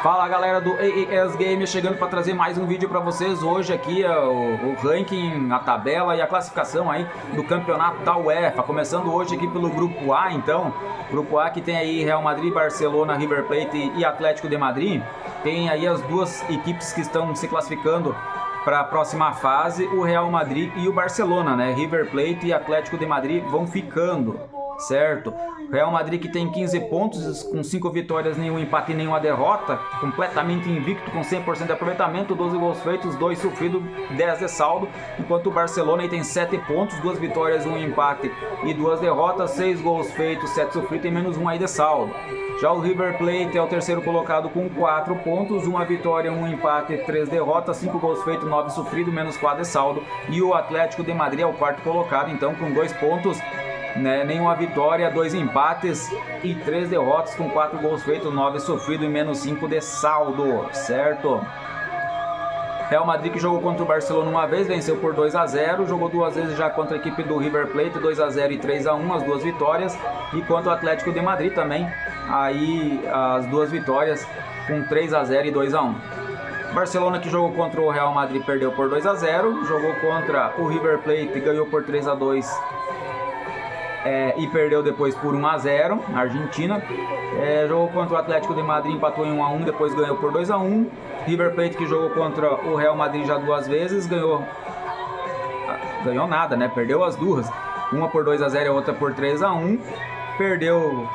Fala galera do AES Games, chegando para trazer mais um vídeo para vocês. Hoje aqui é o ranking, a tabela e a classificação aí do campeonato da UEFA. Começando hoje aqui pelo grupo A, então. Grupo A que tem aí Real Madrid, Barcelona, River Plate e Atlético de Madrid. Tem aí as duas equipes que estão se classificando para a próxima fase, o Real Madrid e o Barcelona, né? River Plate e Atlético de Madrid vão ficando, certo? Real Madrid que tem 15 pontos, com 5 vitórias, nenhum empate e nenhuma derrota, completamente invicto, com 100% de aproveitamento, 12 gols feitos, 2 sofridos, 10 de saldo, enquanto o Barcelona tem 7 pontos, 2 vitórias, 1 empate e 2 derrotas, 6 gols feitos, 7 sofridos e menos 1 aí de saldo. Já o River Plate é o terceiro colocado com 4 pontos, 1 vitória, 1 empate, 3 derrotas, 5 gols feitos, 9 sofridos, menos 4 de saldo. E o Atlético de Madrid é o quarto colocado, então com 2 pontos, né, nenhuma vitória, 2 empates e 3 derrotas, com 4 gols feitos, 9 sofridos e menos 5 de saldo, certo? Real Madrid que jogou contra o Barcelona uma vez, venceu por 2-0, jogou 2 vezes já contra a equipe do River Plate, 2-0 e 3-1, as 2 vitórias, e contra o Atlético de Madrid também, aí as 2 vitórias com 3-0 e 2-1. Barcelona que jogou contra o Real Madrid perdeu por 2-0, jogou contra o River Plate e ganhou por 3-2 e perdeu depois por 1-0 na Argentina. Jogou contra o Atlético de Madrid, empatou em 1-1, depois ganhou por 2-1. River Plate que jogou contra o Real Madrid já 2 vezes, ganhou nada, né? Perdeu as duas, uma por 2-0 e a outra por 3-1. Perdeu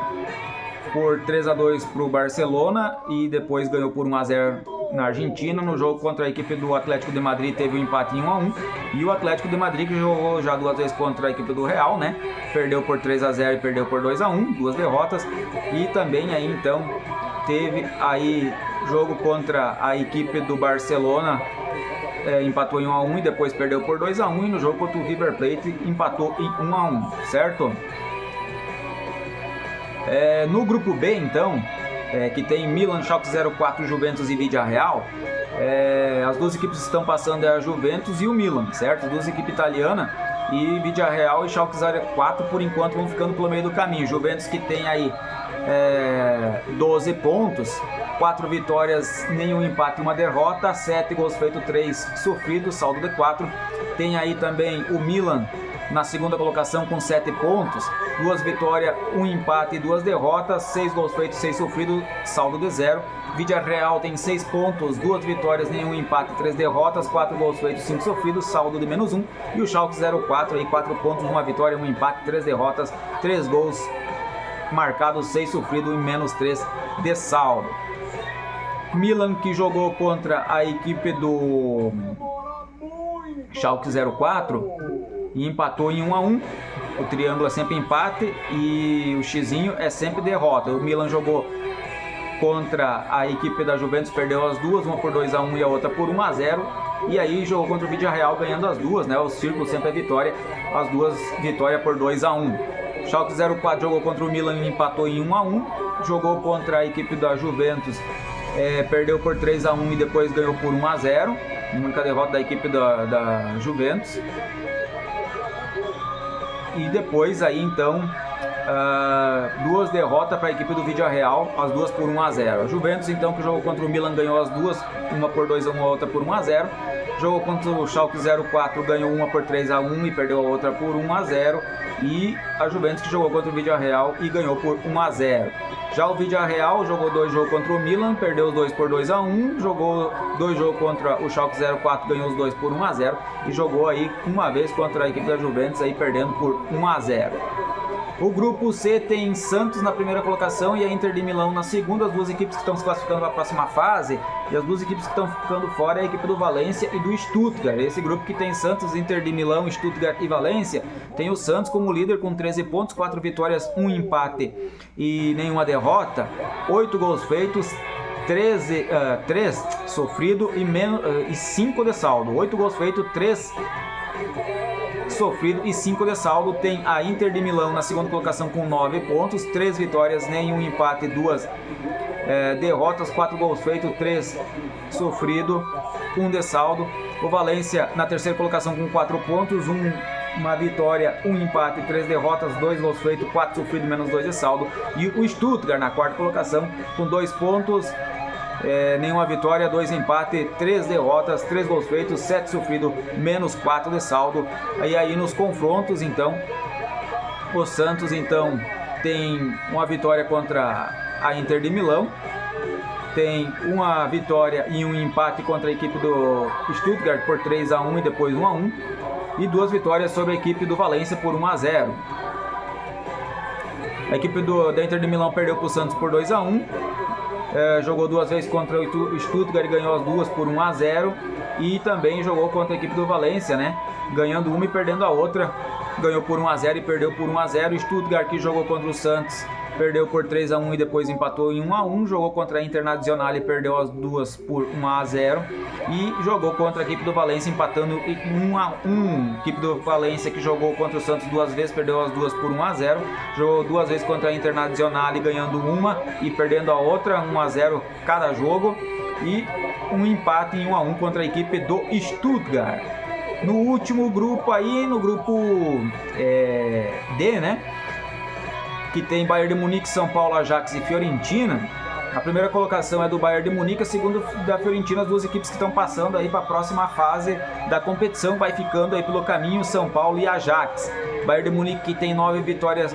por 3-2 para o Barcelona e depois ganhou por 1-0 na Argentina. No jogo contra a equipe do Atlético de Madrid teve um empate em 1-1, e o Atlético de Madrid que jogou já 2 vezes contra a equipe do Real, né? Perdeu por 3-0 e perdeu por 2-1, 2 derrotas. E também aí então teve aí jogo contra a equipe do Barcelona, empatou em 1-1 e depois perdeu por 2-1, e no jogo contra o River Plate empatou em 1-1, certo? No grupo B então, que tem Milan, Schalke 04, Juventus e Villarreal, as duas equipes que estão passando é a Juventus e o Milan, certo? As duas equipes italianas, e Villarreal e Schalke 04 por enquanto vão ficando pelo meio do caminho. Juventus que tem aí 12 pontos, 4 vitórias, nenhum empate e uma derrota, 7 gols feitos, 3 sofridos, saldo de 4. Tem aí também o Milan na segunda colocação com 7 pontos, 2 vitórias, 1 empate e 2 derrotas, 6 gols feitos, 6 sofridos, saldo de 0. Villarreal tem 6 pontos, 2 vitórias, nenhum empate, 3 derrotas, 4 gols feitos, 5 sofridos, saldo de menos 1. E o Schalke 04 aí 4 pontos, 1 vitória, 1 empate, 3 derrotas, 3 gols marcados, 6 sofridos e menos 3 de saldo. Milan que jogou contra a equipe do Schalke 04 e empatou em 1-1. O triângulo é sempre empate e o xizinho é sempre derrota. O Milan jogou contra a equipe da Juventus, perdeu as duas, uma por 2-1 e a outra por 1-0. E aí jogou contra o Villarreal ganhando as duas, né? O círculo sempre é vitória, as duas vitórias por 2-1. Schalke 04 jogou contra o Milan e empatou em 1-1. Jogou contra a equipe da Juventus, perdeu por 3-1 e depois ganhou por 1-0. Única derrota da equipe da Juventus. E depois aí então 2 derrotas para a equipe do Villarreal, as duas por 1-0. A Juventus então que jogou contra o Milan ganhou as duas, uma por 2-1 a outra por 1-0. Jogou contra o Schalke 04, ganhou uma por 3-1 e perdeu a outra por 1-0. E a Juventus que jogou contra o Villarreal e ganhou por 1-0. Já o Villarreal jogou 2 jogos contra o Milan, perdeu os 2 por 2-1, jogou 2 jogos contra o Schalke 04, ganhou os 2 por 1-0 e jogou aí uma vez contra a equipe da Juventus, aí perdendo por 1-0. O grupo C tem Santos na primeira colocação e a Inter de Milão na segunda, as duas equipes que estão se classificando para a próxima fase, e as duas equipes que estão ficando fora é a equipe do Valência e do Stuttgart. Esse grupo que tem Santos, Inter de Milão, Stuttgart e Valência, tem o Santos como líder com 13 pontos, 4 vitórias, 1 empate e nenhuma derrota, 8 gols feitos, 3 sofrido e 5 de saldo. 8 gols feitos, 3 sofrido e 5 de saldo. Tem a Inter de Milão na segunda colocação com 9 pontos, 3 vitórias, nenhum empate, 2 derrotas, 4 gols feitos, 3 sofrido, 1 de saldo. O Valência na terceira colocação com 4 pontos, uma vitória, 1 empate, 3 derrotas, 2 gols feitos, 4 sofridos, menos 2 de saldo. E o Stuttgart na quarta colocação com 2 pontos, nenhuma vitória, 2 empates, 3 derrotas, 3 gols feitos, 7 sofridos, menos 4 de saldo. E aí nos confrontos, então, o Santos então tem uma vitória contra a Inter de Milão, tem uma vitória e um empate contra a equipe do Stuttgart por 3-1 e depois 1-1, e 2 vitórias sobre a equipe do Valência por 1-0. A equipe da Inter de Milão perdeu para o Santos por 2-1, jogou 2 vezes contra o Stuttgart e ganhou as 2 por 1-0, e também jogou contra a equipe do Valência, né, ganhando uma e perdendo a outra. Ganhou por 1-0 e perdeu por 1-0. Stuttgart, que jogou contra o Santos, perdeu por 3-1 e depois empatou em 1-1. Jogou contra a Internazionale e perdeu as 2 por 1-0. E jogou contra a equipe do Valência, empatando em 1-1. A equipe do Valência, que jogou contra o Santos 2 vezes, perdeu as 2 por 1-0. Jogou 2 vezes contra a Internazionale, ganhando uma e perdendo a outra, 1-0 cada jogo. E um empate em 1-1 contra a equipe do Stuttgart. No último grupo aí, no grupo D, né, que tem Bayern de Munique, São Paulo, Ajax e Fiorentina. A primeira colocação é do Bayern de Munique, a segunda da Fiorentina, as 2 equipes que estão passando aí para a próxima fase da competição. Vai ficando aí pelo caminho São Paulo e Ajax. Bayern de Munique, que tem 9 vitórias,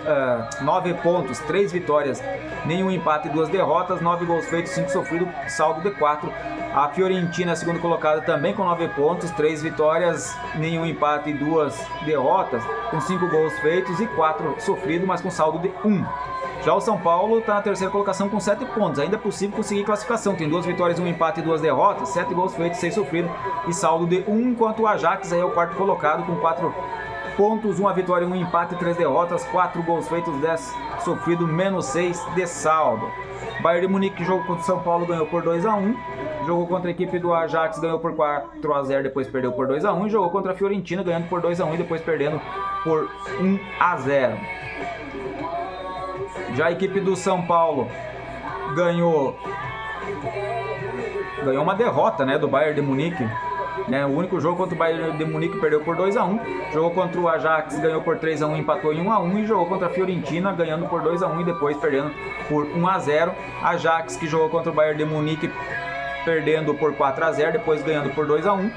9 pontos, 3 vitórias, nenhum empate e 2 derrotas, 9 gols feitos, 5 sofridos, saldo de 4. A Fiorentina, segunda colocada, também com 9 pontos, 3 vitórias, nenhum empate e 2 derrotas, com 5 gols feitos e 4 sofridos, mas com saldo de 1. Já o São Paulo está na terceira colocação com 7 pontos, ainda é possível conseguir classificação, tem 2 vitórias, 1 empate e 2 derrotas, 7 gols feitos, 6 sofridos e saldo de 1, enquanto o Ajax aí é o quarto colocado com 4 pontos, 1 vitória, 1 empate e 3 derrotas, 4 gols feitos, 10 sofridos, menos 6 de saldo. Bayern de Munique, que jogou contra o São Paulo, ganhou por 2-1. Jogou contra a equipe do Ajax, ganhou por 4-0, depois perdeu por 2-1. E jogou contra a Fiorentina, ganhando por 2-1 e depois perdendo por 1-0. Já a equipe do São Paulo ganhou uma derrota, né, do Bayern de Munique. O único jogo contra o Bayern de Munique, perdeu por 2-1. Jogou contra o Ajax, ganhou por 3-1, empatou em 1-1. E jogou contra a Fiorentina, ganhando por 2-1 e depois perdendo por 1-0. Ajax, que jogou contra o Bayern de Munique, perdendo por 4-0, depois ganhando por 2-1.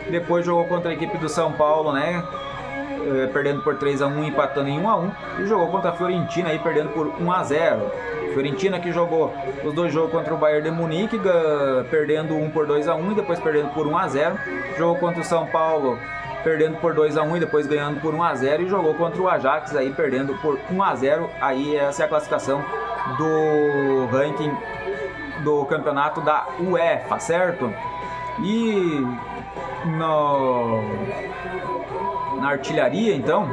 Depois jogou contra a equipe do São Paulo, né, perdendo por 3-1, empatando em 1-1. E jogou contra a Fiorentina, aí perdendo por 1-0. Fiorentina, que jogou os 2 jogos contra o Bayern de Munique, perdendo um por 2-1 e depois perdendo por 1-0. Jogou contra o São Paulo, perdendo por 2-1 e depois ganhando por 1-0. E jogou contra o Ajax, aí perdendo por 1-0. Aí essa é a classificação do ranking do campeonato da UEFA, certo? E na artilharia, então,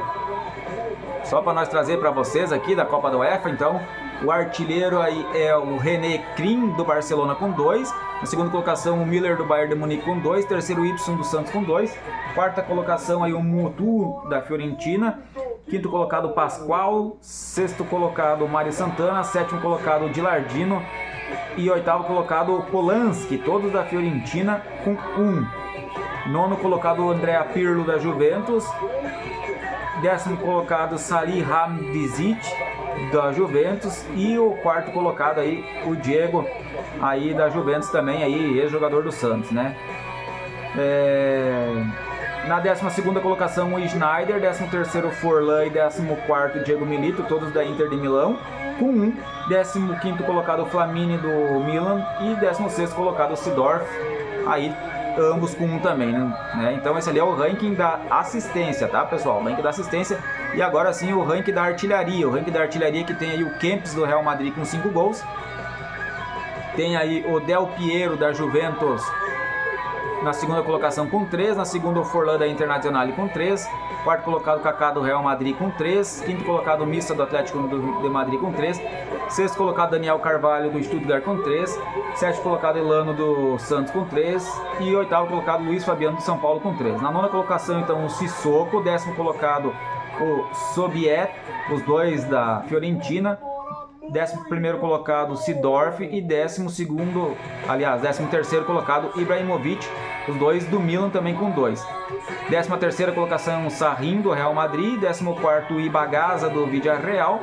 só para nós trazer para vocês aqui da Copa da UEFA, então, o artilheiro aí é o René Krim, do Barcelona, com 2. Na segunda colocação, o Miller, do Bayern de Munique, com 2. Terceiro, Y, do Santos, com 2. Quarta colocação, aí o Mutu, da Fiorentina. Quinto colocado, Pascoal. Sexto colocado, Mário Santana. Sétimo colocado, Gilardino. E oitavo colocado, Polanski, todos da Fiorentina, com 1. Nono colocado, Andrea Pirlo, da Juventus. 10º colocado, Salih Hamdžić, da Juventus. E o quarto colocado aí, o Diego, aí da Juventus também, aí ex-jogador do Santos, né? Na 12ª colocação, o Schneider. 13º, Forlan. E 14º, Diego Milito, todos da Inter de Milão, com 1. 15º colocado, o Flamini, do Milan. E 16º colocado, o Seedorf, aí ambos com 1 também, né? Então esse ali é o ranking da assistência, tá, pessoal? O ranking da assistência. E agora sim o ranking da artilharia. O ranking da artilharia, que tem aí o Kempes, do Real Madrid, com 5 gols. Tem aí o Del Piero, da Juventus, na segunda colocação, com 3. Na segunda, o Forlan, da Internazionale, com 3. Quarto colocado, Kaká, do Real Madrid, com 3. Quinto colocado, Missa, do Atlético de Madrid, com 3. Sexto colocado, Daniel Carvalho, do Stuttgart, com 3. Sétimo colocado, Elano, do Santos, com 3. E oitavo colocado, Luiz Fabiano, do São Paulo, com 3. Na nona colocação, então, o Sissoko. 10º colocado, o Sobiet, os 2 da Fiorentina. 11º colocado Seedorf e 13º colocado Ibrahimovic, os dois do Milan também com 2. 13ª colocação Sarrin do Real Madrid, 14º Ibagaza do Villarreal,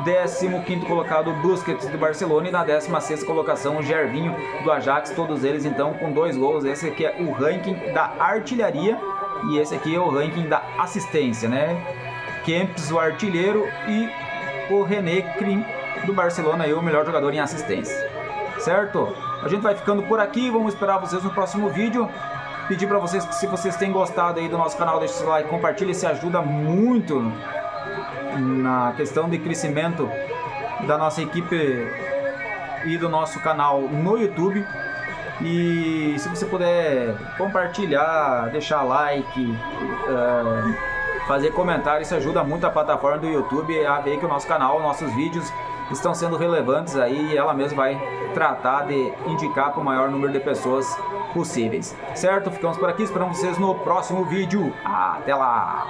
15º colocado Busquets do Barcelona e na 16ª colocação Gervinho do Ajax, todos eles então com 2 gols. Esse aqui é o ranking da artilharia e esse aqui é o ranking da assistência, né? Kempes, o artilheiro, e o René Krim do Barcelona, o melhor jogador em assistência, certo? A gente vai ficando por aqui, vamos esperar vocês no próximo vídeo. Pedir para vocês que, se vocês têm gostado aí do nosso canal, deixe seu like, compartilhe, isso ajuda muito na questão de crescimento da nossa equipe e do nosso canal no YouTube. E se você puder compartilhar, deixar like, fazer comentário, isso ajuda muito a plataforma do YouTube a ver que o nosso canal, nossos vídeos estão sendo relevantes aí, e ela mesma vai tratar de indicar para o maior número de pessoas possíveis, certo? Ficamos por aqui, esperamos vocês no próximo vídeo. Até lá!